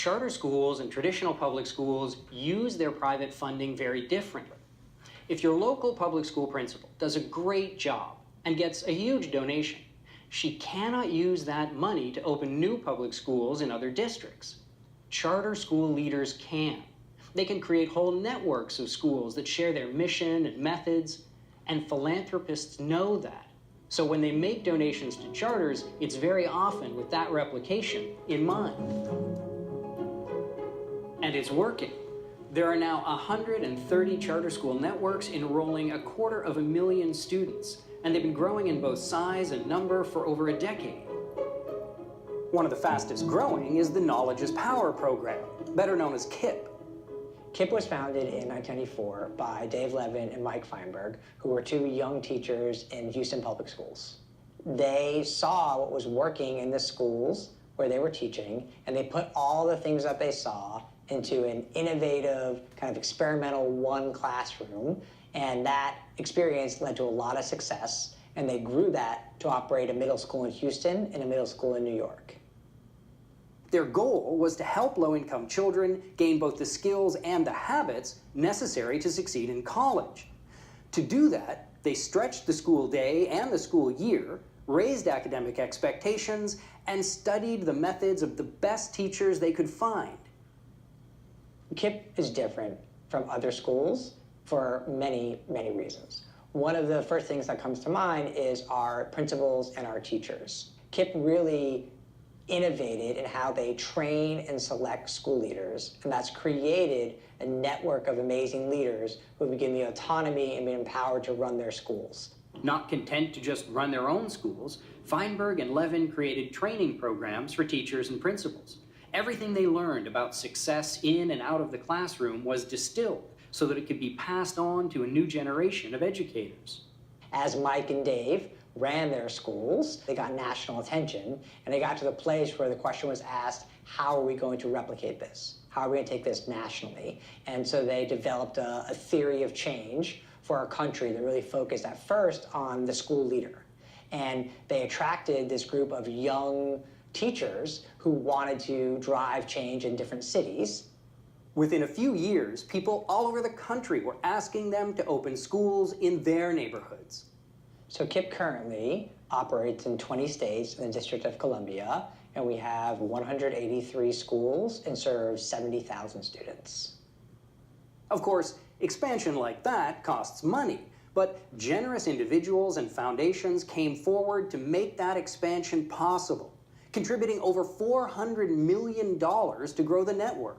Charter schools and traditional public schools use their private funding very differently. If your local public school principal does a great job and gets a huge donation, she cannot use that money to open new public schools in other districts. Charter school leaders can. They can create whole networks of schools that share their mission and methods, and philanthropists know that. So when they make donations to charters, it's very often with that replication in mind. And it's working. There are now 130 charter school networks enrolling 250,000 students, and they've been growing in both size and number for over a decade. One of the fastest growing is the Knowledge is Power program, better known as KIPP. KIPP was founded in 1994 by Dave Levin and Mike Feinberg, who were two young teachers in Houston public schools. They saw what was working in the schools where they were teaching, and they put all the things that they saw into an innovative, kind of experimental one classroom, and that experience led to a lot of success, and they grew that to operate a middle school in Houston and a middle school in New York. Their goal was to help low-income children gain both the skills and the habits necessary to succeed in college. To do that, they stretched the school day and the school year, raised academic expectations, and studied the methods of the best teachers they could find. KIPP is different from other schools for many, many reasons. One of the first things that comes to mind is our principals and our teachers. KIPP really innovated in how they train and select school leaders, and that's created a network of amazing leaders who have been given the autonomy and been empowered to run their schools. Not content to just run their own schools, Feinberg and Levin created training programs for teachers and principals. Everything they learned about success in and out of the classroom was distilled so that it could be passed on to a new generation of educators. As Mike and Dave ran their schools, they got national attention, and they got to the place where the question was asked, how are we going to replicate this? How are we going to take this nationally? And so they developed a theory of change for our country that really focused at first on the school leader. And they attracted this group of young teachers who wanted to drive change in different cities. Within a few years, people all over the country were asking them to open schools in their neighborhoods. So KIPP currently operates in 20 states in the District of Columbia, and we have 183 schools and serve 70,000 students. Of course, expansion like that costs money, but generous individuals and foundations came forward to make that expansion possible, contributing over $400 million to grow the network